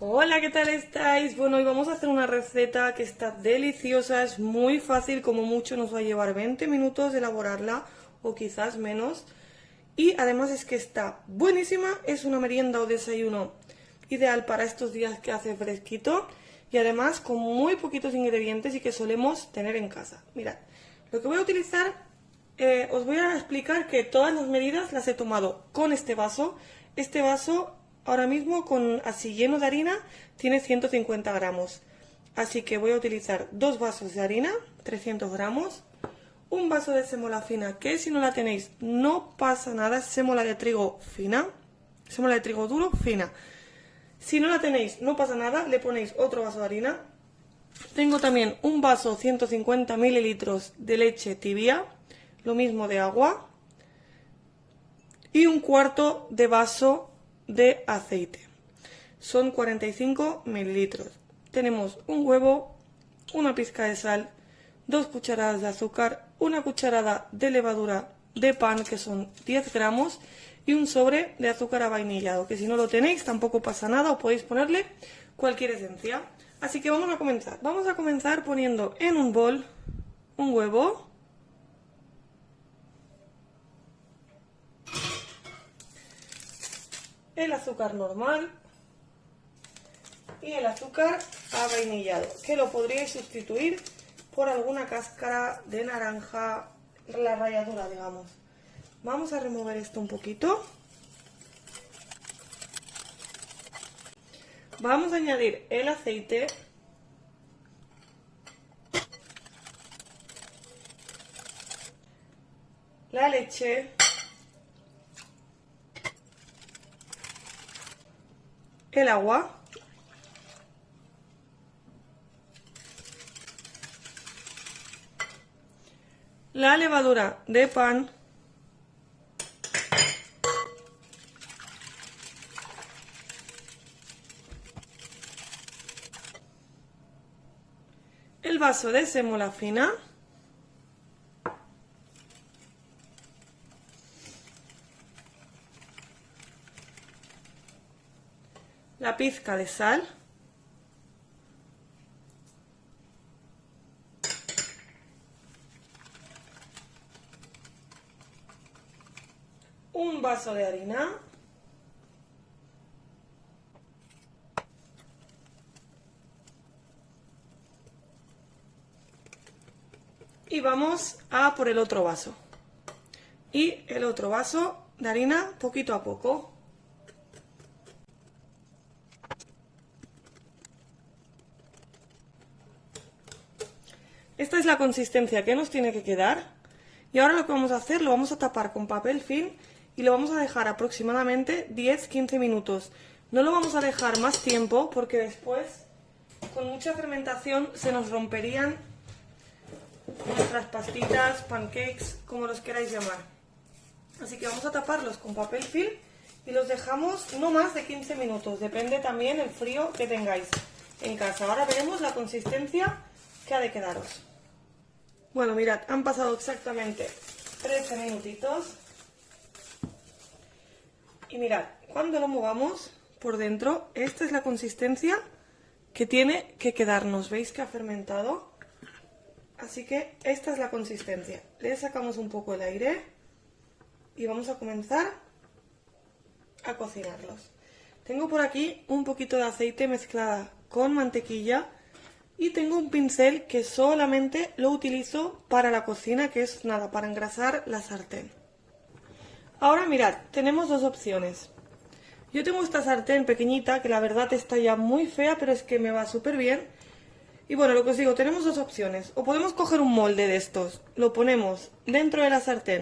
Hola, ¿qué tal estáis? Bueno, hoy vamos a hacer una receta que está deliciosa, es muy fácil, como mucho nos va a llevar 20 minutos elaborarla o quizás menos. Y además es que está buenísima, es una merienda o desayuno ideal para estos días que hace fresquito y además con muy poquitos ingredientes y que solemos tener en casa. Mirad, lo que voy a utilizar, os voy a explicar que todas las medidas las he tomado con este vaso. Este vaso ahora mismo con así lleno de harina tiene 150 gramos. Así que voy a utilizar dos vasos de harina, 300 gramos. Un vaso de sémola fina, que si no la tenéis no pasa nada, es sémola de trigo fina, sémola de trigo duro fina. Si no la tenéis no pasa nada, le ponéis otro vaso de harina. Tengo también un vaso 150 mililitros de leche tibia, lo mismo de agua. Y un cuarto de vaso de aceite, son 45 mililitros. Tenemos un huevo, una pizca de sal, 2 cucharadas de azúcar, una cucharada de levadura de pan, que son 10 gramos, y un sobre de azúcar avainillado, que si no lo tenéis tampoco pasa nada, o podéis ponerle cualquier esencia. Así que vamos a comenzar. Vamos a comenzar poniendo en un bol un huevo, el azúcar normal y el azúcar avainillado, que lo podríais sustituir por alguna cáscara de naranja, la ralladura, digamos. Vamos a remover esto un poquito. Vamos a añadir el aceite, la leche, el agua, la levadura de pan, el vaso de sémola fina, la pizca de sal, un vaso de harina y vamos a por el otro vaso y el otro vaso de harina poquito a poco. Esta es la consistencia que nos tiene que quedar y ahora lo que vamos a hacer, lo vamos a tapar con papel film y lo vamos a dejar aproximadamente 10-15 minutos. No lo vamos a dejar más tiempo porque después con mucha fermentación se nos romperían nuestras pastitas, pancakes, como los queráis llamar. Así que vamos a taparlos con papel film y los dejamos no más de 15 minutos, depende también el frío que tengáis en casa. Ahora veremos la consistencia que ha de quedaros. Bueno, mirad, han pasado exactamente 13 minutitos y mirad, cuando lo movamos por dentro, esta es la consistencia que tiene que quedarnos. ¿Veis que ha fermentado? Así que esta es la consistencia. Le sacamos un poco el aire y vamos a comenzar a cocinarlos. Tengo por aquí un poquito de aceite mezclada con mantequilla y tengo un pincel que solamente lo utilizo para la cocina, que es nada, para engrasar la sartén. Ahora mirad, tenemos dos opciones. Yo tengo esta sartén pequeñita que la verdad está ya muy fea, pero es que me va súper bien. Y bueno, lo que os digo, tenemos dos opciones. O podemos coger un molde de estos, lo ponemos dentro de la sartén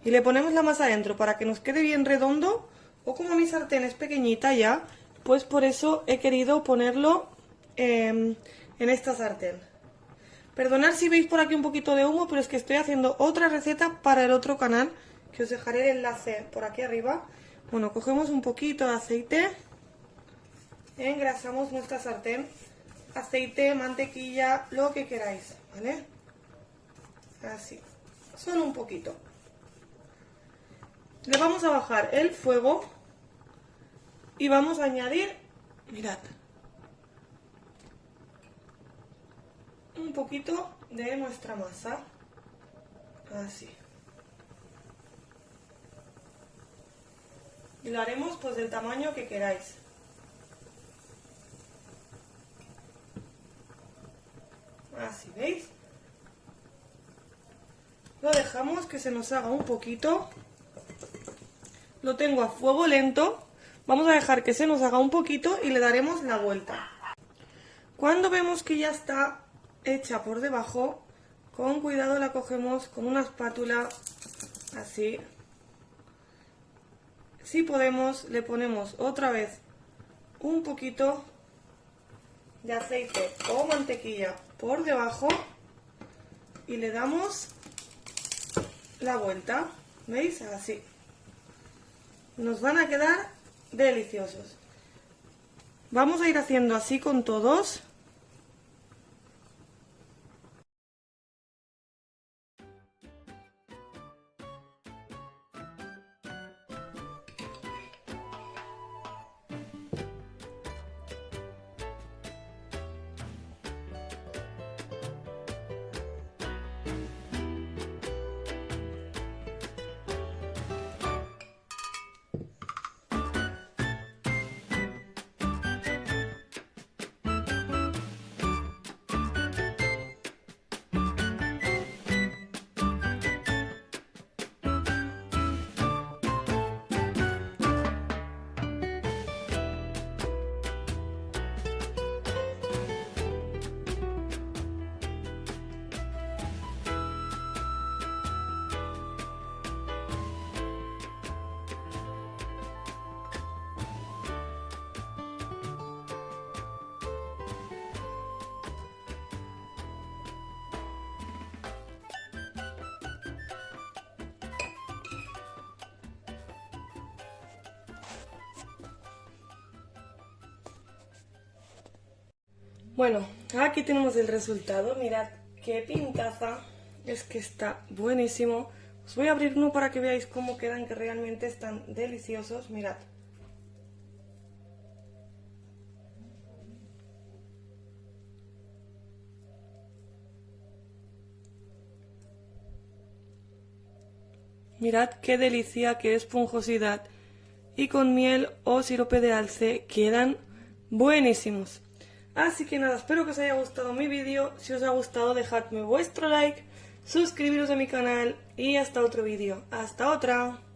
y le ponemos la masa dentro para que nos quede bien redondo. O como mi sartén es pequeñita ya, pues por eso he querido ponerlo en esta sartén. Perdonad si veis por aquí un poquito de humo, pero es que estoy haciendo otra receta para el otro canal, que os dejaré el enlace por aquí arriba. Bueno, cogemos un poquito de aceite, engrasamos nuestra sartén, aceite, mantequilla, lo que queráis, ¿vale? Así, solo un poquito. Le vamos a bajar el fuego y vamos a añadir, mirad, poquito de nuestra masa. Así. Y lo haremos pues del tamaño que queráis. Así, ¿veis? Lo dejamos que se nos haga un poquito. Lo tengo a fuego lento. Vamos a dejar que se nos haga un poquito y le daremos la vuelta. Cuando vemos que ya está hecha por debajo, con cuidado la cogemos con una espátula, así. Si podemos, le ponemos otra vez un poquito de aceite o mantequilla por debajo y le damos la vuelta. ¿Veis? Así. Nos van a quedar deliciosos. Vamos a ir haciendo así con todos. Bueno, aquí tenemos el resultado. Mirad qué pintaza. Es que está buenísimo. Os voy a abrir uno para que veáis cómo quedan, que realmente están deliciosos. Mirad. Mirad qué delicia, qué esponjosidad. Y con miel o sirope de alce quedan buenísimos. Así que nada, espero que os haya gustado mi vídeo. Si os ha gustado, dejadme vuestro like, suscribiros a mi canal y hasta otro vídeo. ¡Hasta otra!